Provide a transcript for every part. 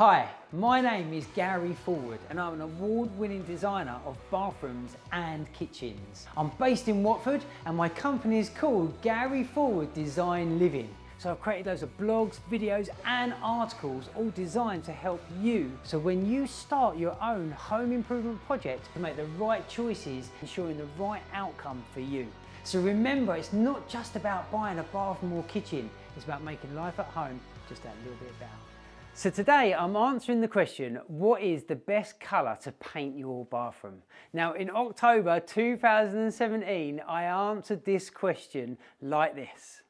Hi, my name is Gary Fullwood and I'm an award-winning designer of bathrooms and kitchens. I'm based in Watford and my company is called Gary Fullwood Designed Living. So I've created loads of blogs, videos and articles all designed to help you. So when you start your own home improvement project, to make the right choices, ensuring the right outcome for you. So remember, it's not just about buying a bathroom or kitchen, it's about making life at home just that little bit better. So today I'm answering the question, what is the best colour to paint your bathroom? Now in October 2017, I answered this question like this.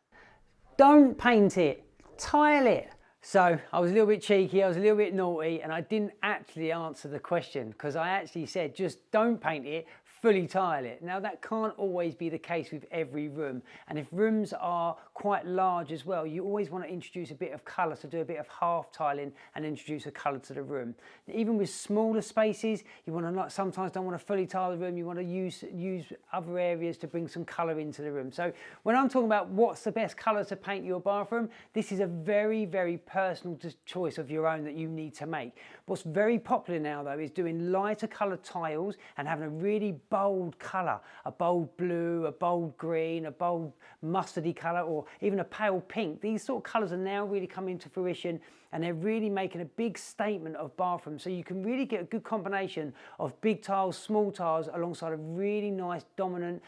Don't paint it, tile it. So I was a little bit cheeky, I was a little bit naughty, and I didn't actually answer the question because I actually said just don't paint it, fully tile it. Now that can't always be the case with every room, and if rooms are quite large as well, you always want to introduce a bit of colour, so do a bit of half tiling and introduce a colour to the room. Even with smaller spaces, you want to sometimes don't want to fully tile the room, you want to use other areas to bring some colour into the room. So when I'm talking about what's the best colour to paint your bathroom, this is a very, very personal choice of your own that you need to make. What's very popular now though is doing lighter coloured tiles and having a really bold colour, a bold blue, a bold green, a bold mustardy colour, or even a pale pink. These sort of colours are now really coming to fruition and they're really making a big statement of bathrooms. So you can really get a good combination of big tiles, small tiles, alongside a really nice dominant,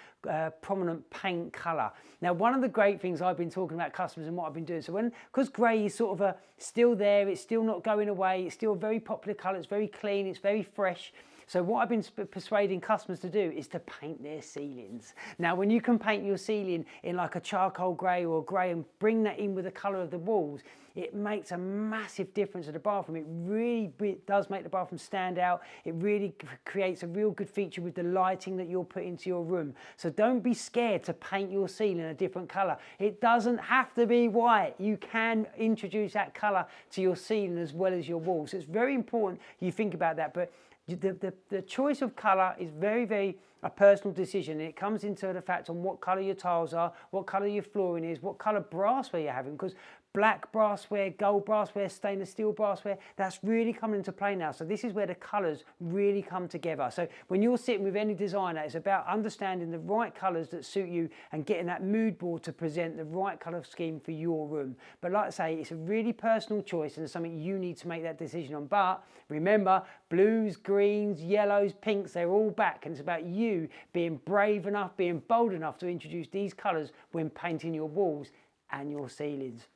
prominent paint colour. Now, one of the great things I've been talking about customers and what I've been doing, so because grey is sort of still there, it's still not going away, it's still a very popular colour, it's very clean, it's very fresh. So what I've been persuading customers to do is to paint their ceilings. Now, when you can paint your ceiling in like a charcoal grey or grey and bring that in with the colour of the walls, it makes a massive difference to the bathroom. It really does make the bathroom stand out. It really creates a real good feature with the lighting that you'll put into your room. So don't be scared to paint your ceiling a different colour. It doesn't have to be white. You can introduce that colour to your ceiling as well as your walls. So it's very important you think about that. But the choice of colour is very, very a personal decision. It comes into the fact on what colour your tiles are, what colour your flooring is, what colour brassware you're having, because black brassware, gold brassware, stainless steel brassware, that's really coming into play now. So this is where the colours really come together. So when you're sitting with any designer, it's about understanding the right colours that suit you and getting that mood board to present the right colour scheme for your room. But like I say, it's a really personal choice and it's something you need to make that decision on. But remember, blues, greens, yellows, pinks, they're all back, and it's about you being brave enough, being bold enough to introduce these colours when painting your walls and your ceilings.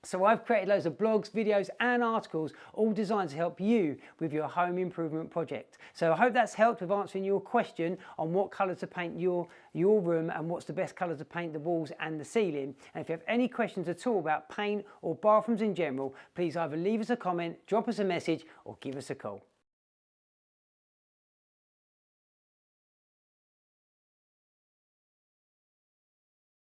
So I've created loads of blogs, videos and articles all designed to help you with your home improvement project. So I hope that's helped with answering your question on what colour to paint your room and what's the best colour to paint the walls and the ceiling. And if you have any questions at all about paint or bathrooms in general, please either leave us a comment, drop us a message or give us a call.